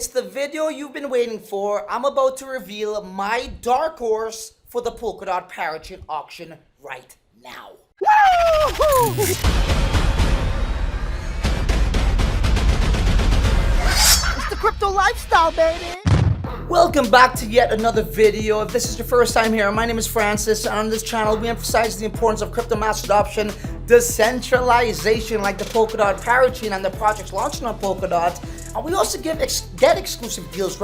It's the video you've been waiting for. I'm about to reveal my dark horse for the Polkadot Parachain auction right now. Woo-hoo! It's the crypto lifestyle, baby. Welcome back to yet another video. If this is your first time here, my name is Francis, and on this channel we emphasize the importance of crypto mass adoption, decentralization like the Polkadot Parachain and the projects launching on Polkadot, and we also get exclusive deals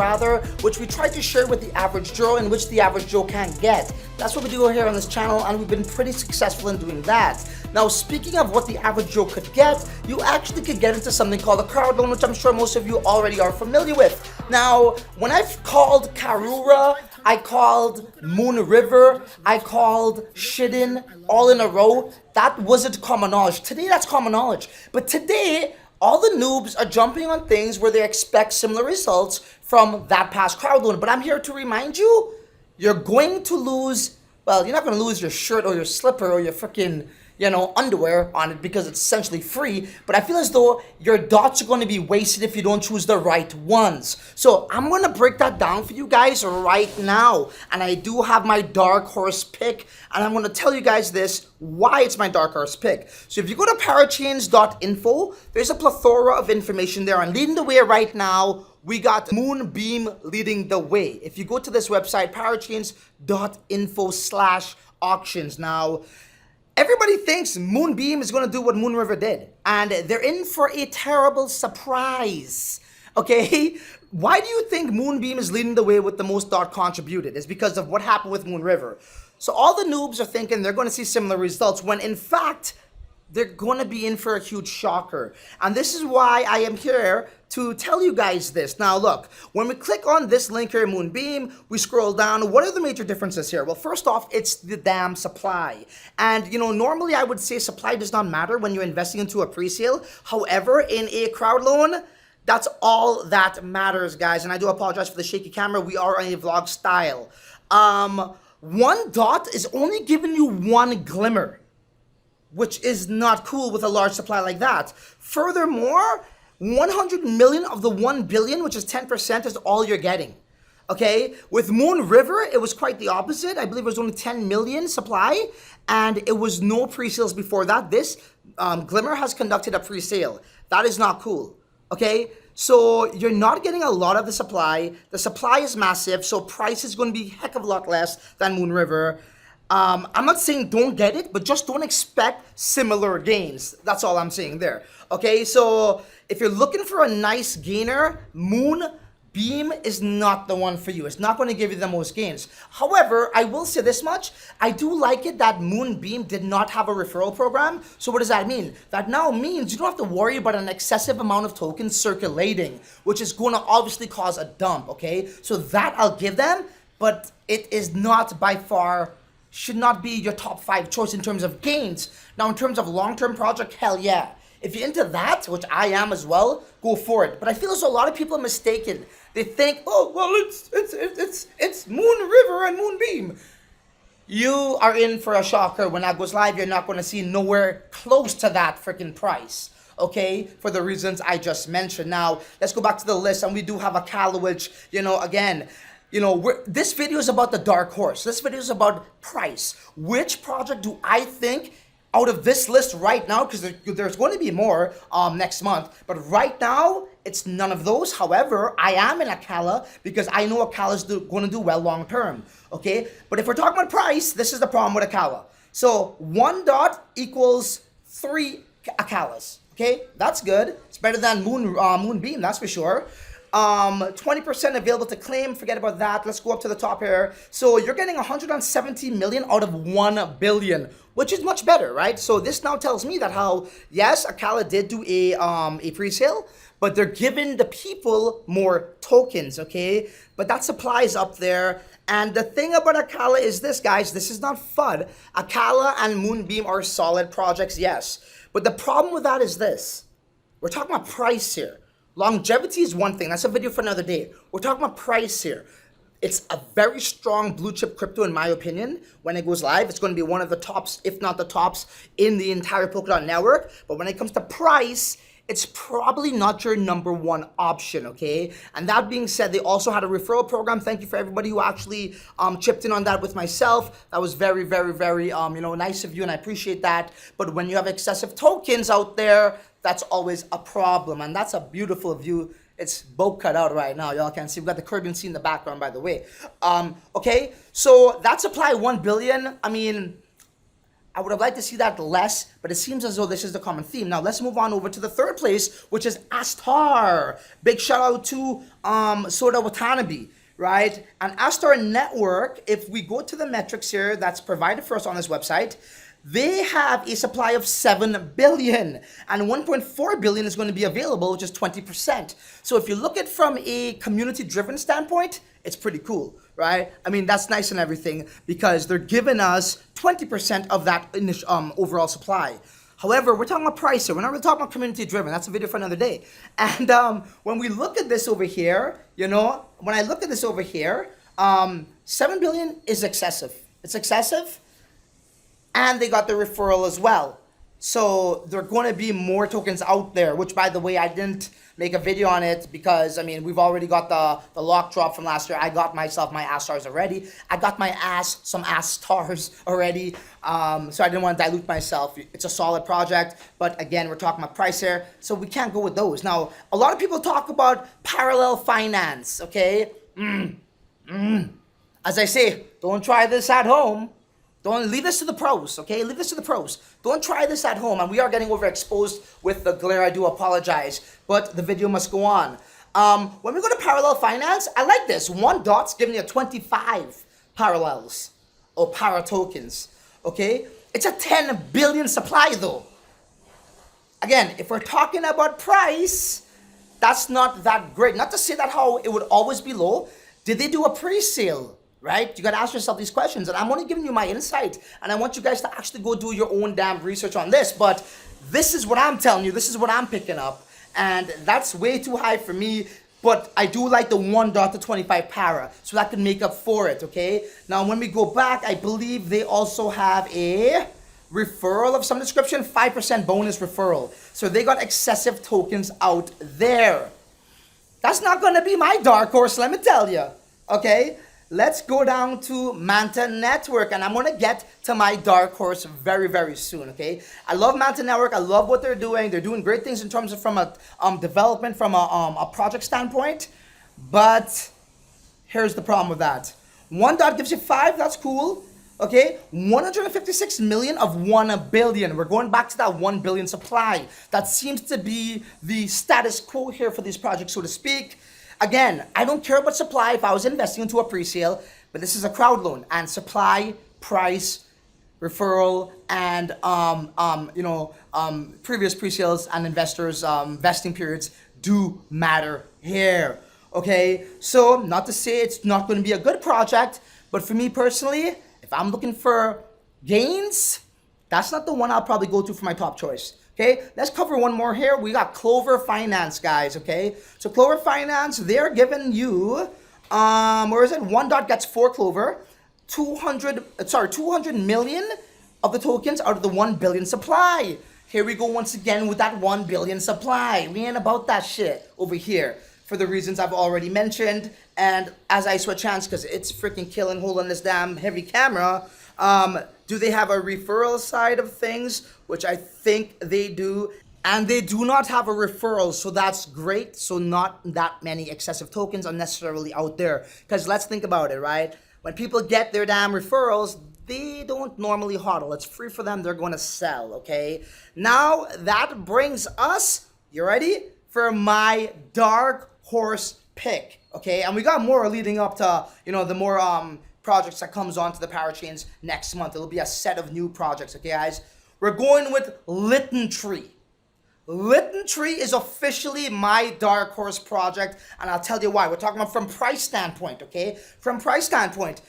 which we try to share with the average Joe and which the average Joe can't get. That's what we do here on this channel, and we've been pretty successful in doing that. Now, speaking of what the average Joe could get, you actually could get into something called a crowd loan, which I'm sure most of you already are familiar with. Now, when I've called Karura, I called Moon River, I called Shidden all in a row, that wasn't common knowledge. Today, that's common knowledge. But today, all the noobs are jumping on things where they expect similar results from that past crowd loan. But I'm here to remind you, you're going to lose, well, you're not going to lose your shirt or your slipper or your freaking, underwear on it because it's essentially free, but I feel as though your dots are going to be wasted if you don't choose the right ones. So I'm going to break that down for you guys right now, and I do have my dark horse pick, and I'm going to tell you guys why it's my dark horse pick. So if you go to parachains.info, there's a plethora of information there, and leading the way right now, we got Moonbeam leading the way. If you go to this website, parachains.info/auctions. Now, everybody thinks Moonbeam is going to do what Moon River did, and they're in for a terrible surprise, okay? Why do you think Moonbeam is leading the way with the most dot contributed? It's because of what happened with Moon River. So all the noobs are thinking they're going to see similar results when in fact, they're going to be in for a huge shocker. And this is why I am here to tell you guys this. Now look, when we click on this link here, Moonbeam, we scroll down. What are the major differences here? Well, first off, it's the damn supply. And normally I would say supply does not matter when you're investing into a pre-sale. However, in a crowd loan, that's all that matters, guys. And I do apologize for the shaky camera. We are on a vlog style. One dot is only giving you one glimmer, which is not cool with a large supply like that. Furthermore, 100 million of the 1 billion, which is 10%, is all you're getting. Okay? With Moon River, it was quite the opposite. I believe it was only 10 million supply, and it was no pre-sales before that. This Glimmer has conducted a pre-sale. That is not cool. Okay? So you're not getting a lot of the supply. The supply is massive, so price is going to be a heck of a lot less than Moon River. I'm not saying don't get it, but just don't expect similar gains. That's all I'm saying there. Okay, so if you're looking for a nice gainer, Moonbeam is not the one for you. It's not going to give you the most gains. However, I will say this much. I do like it that Moonbeam did not have a referral program. So what does that mean? That now means you don't have to worry about an excessive amount of tokens circulating, which is going to obviously cause a dump, okay? So that I'll give them, but it is not by far should not be your top 5 choice in terms of gains. Now, in terms of long-term project, hell yeah. If you're into that, which I am as well, go for it. But I feel as though a lot of people are mistaken. They think, oh, well, it's Moon River and Moonbeam. You are in for a shocker. When that goes live, you're not going to see nowhere close to that freaking price. Okay, for the reasons I just mentioned. Now, let's go back to the list, and we do have Akala, which, again, this video is about the dark horse. This video is about price. Which project do I think out of this list right now, because there's going to be more next month, but right now, it's none of those. However, I am in Akala because I know Akala is going to do well long term. Okay, but if we're talking about price, this is the problem with Akala. So 1 dot equals 3 Akalas. Okay, that's good. It's better than Moonbeam, that's for sure. 20% available to claim. Forget about that. Let's go up to the top here. So you're getting 170 million out of 1 billion, which is much better, right? So this now tells me that yes, Akala did do a pre-sale, but they're giving the people more tokens, okay? But that supply is up there. And the thing about Akala is this, guys. This is not FUD. Akala and Moonbeam are solid projects, yes. But the problem with that is this. We're talking about price here. Longevity is one thing. That's a video for another day. We're talking about price here. It's a very strong blue chip crypto in my opinion. When it goes live, it's going to be one of the tops, if not the tops, in the entire Polkadot network. But when it comes to price, it's probably not your number one option, okay? And that being said, they also had a referral program. Thank you for everybody who actually chipped in on that with myself. That was very, very, very, nice of you, and I appreciate that. But when you have excessive tokens out there, that's always a problem, and that's a beautiful view. It's both cut out right now. Y'all can't see. We've got the Caribbean Sea in the background, by the way. Okay, so that supply 1 billion. I mean, I would have liked to see that less, but it seems as though this is the common theme. Now let's move on over to the third place, which is Astar. Big shout out to Soda Watanabe, right? And Astar Network, if we go to the metrics here that's provided for us on this website, they have a supply of 7 billion, and 1.4 billion is going to be available, which is 20%. So if you look at from a community-driven standpoint, it's pretty cool, right? I mean, that's nice and everything because they're giving us 20% of that overall supply. However, we're talking about price here. We're not really talking about community-driven. That's a video for another day. And when we look at this over here, when I look at this over here, 7 billion is excessive. It's excessive. And they got the referral as well. So there are going to be more tokens out there, which, by the way, I didn't make a video on it because, I mean, we've already got the lock drop from last year. I got myself my Astars already. I got some Astars already. So I didn't want to dilute myself. It's a solid project. But again, we're talking about price here. So we can't go with those. Now, a lot of people talk about parallel finance, okay? As I say, don't try this at home. Don't leave this to the pros, okay? Leave this to the pros. Don't try this at home. And we are getting overexposed with the glare. I do apologize, but the video must go on. When we go to parallel finance, I like this. One dot's giving you 25 parallels or para tokens, okay? It's a 10 billion supply though. Again, if we're talking about price, that's not that great. Not to say that how it would always be low. Did they do a pre-sale? Right? You got to ask yourself these questions. And I'm only giving you my insight. And I want you guys to actually go do your own damn research on this. But this is what I'm telling you. This is what I'm picking up. And that's way too high for me. But I do like the 1 dot to 25 para. So that can make up for it, okay? Now, when we go back, I believe they also have a referral of some description. 5% bonus referral. So they got excessive tokens out there. That's not going to be my dark horse, let me tell you. Okay? Let's go down to Manta Network, and I'm going to get to my dark horse very, very soon, okay? I love Manta Network. I love what they're doing. They're doing great things in terms of from a development, from a project standpoint. But here's the problem with that. 1 dot gives you 5. That's cool, okay? 156 million of 1 billion. We're going back to that 1 billion supply. That seems to be the status quo here for these projects, so to speak. Again, I don't care about supply if I was investing into a pre-sale, but this is a crowd loan, and supply, price, referral, and previous pre-sales and investors' vesting periods do matter here. Okay, so not to say it's not going to be a good project, but for me personally, if I'm looking for gains, that's not the one I'll probably go to for my top choice. Okay, let's cover one more here. We got Clover Finance, guys, okay? So Clover Finance, they're giving you, 1 dot gets 4 Clover, 200 million of the tokens out of the 1 billion supply. Here we go once again with that 1 billion supply. We ain't about that shit over here for the reasons I've already mentioned. And as I switch hands, because it's freaking killing holding this damn heavy camera, do they have a referral side of things? Which I think they do. And they do not have a referral, so that's great. So not that many excessive tokens unnecessarily out there. Because let's think about it, right? When people get their damn referrals, they don't normally hodl. It's free for them. They're going to sell, okay? Now, that brings us, you ready? For my dark horse pick, okay? And we got more leading up to, the more projects that comes onto the Parachains next month. It'll be a set of new projects, okay, guys? We're going with Litten Tree. Litten Tree is officially my dark horse project, and I'll tell you why. We're talking about from price standpoint, okay? From price standpoint,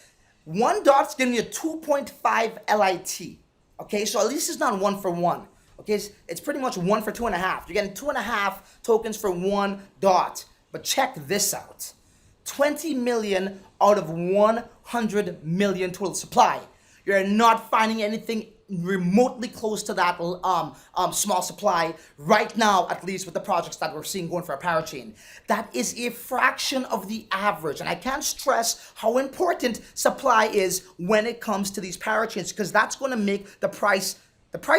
1 dot's giving you 2.5 LIT, okay? So at least it's not 1 for 1, okay? It's pretty much 1 for 2.5. You're getting 2.5 tokens for 1 dot. But check this out. 20 million out of 100 million total supply. You're not finding anything remotely close to that small supply right now, at least with the projects that we're seeing going for a parachain. That is a fraction of the average, and I can't stress how important supply is when it comes to these parachains, because that's going to make the price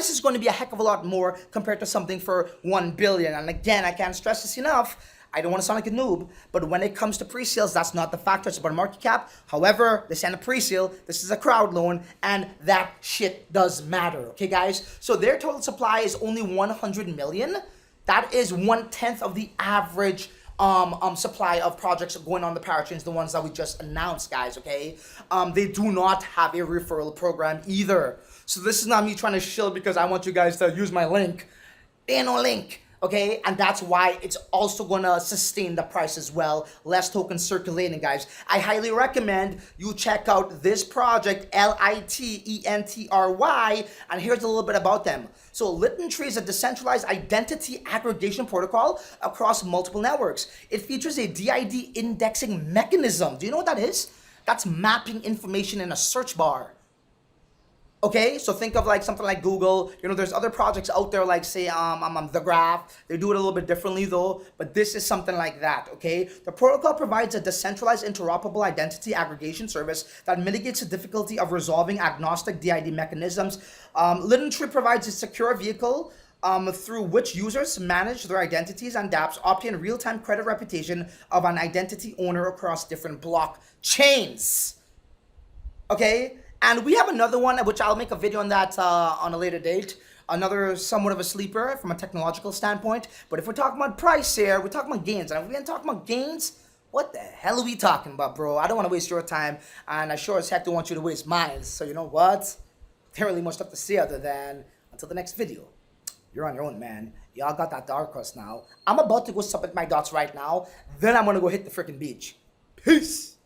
is going to be a heck of a lot more compared to something for 1 billion. And again, I can't stress this enough. I don't want to sound like a noob, but when it comes to pre-sales, that's not the factor. It's about market cap. However, this ain't a pre-sale. This is a crowd loan, and that shit does matter. Okay, guys? So their total supply is only 100 million. That is 1/10 of the average supply of projects going on the parachains, the ones that we just announced, guys, okay? They do not have a referral program either. So this is not me trying to shill because I want you guys to use my link. Ain't no link. Okay, and that's why it's also gonna sustain the price as well. Less tokens circulating, guys. I highly recommend you check out this project, LITENTRY, and here's a little bit about them. So LiTENTRY is a decentralized identity aggregation protocol across multiple networks. It features a DID indexing mechanism. Do you know what that is? That's mapping information in a search bar. Okay, so think of like something like Google. You know, there's other projects out there like say The Graph. They do it a little bit differently though, but this is something like that. Okay, the protocol provides a decentralized interoperable identity aggregation service that mitigates the difficulty of resolving agnostic DID mechanisms. LiTENTRY provides a secure vehicle through which users manage their identities and dApps, obtain real-time credit reputation of an identity owner across different blockchains. Okay. And we have another one, which I'll make a video on that on a later date. Another somewhat of a sleeper from a technological standpoint. But if we're talking about price here, we're talking about gains. And if we ain't talking about gains, what the hell are we talking about, bro? I don't want to waste your time, and I sure as heck don't want you to waste mine. So you know what? There ain't really much stuff to say other than until the next video. You're on your own, man. Y'all got that dark horse now. I'm about to go sup at my dots right now. Then I'm going to go hit the freaking beach. Peace.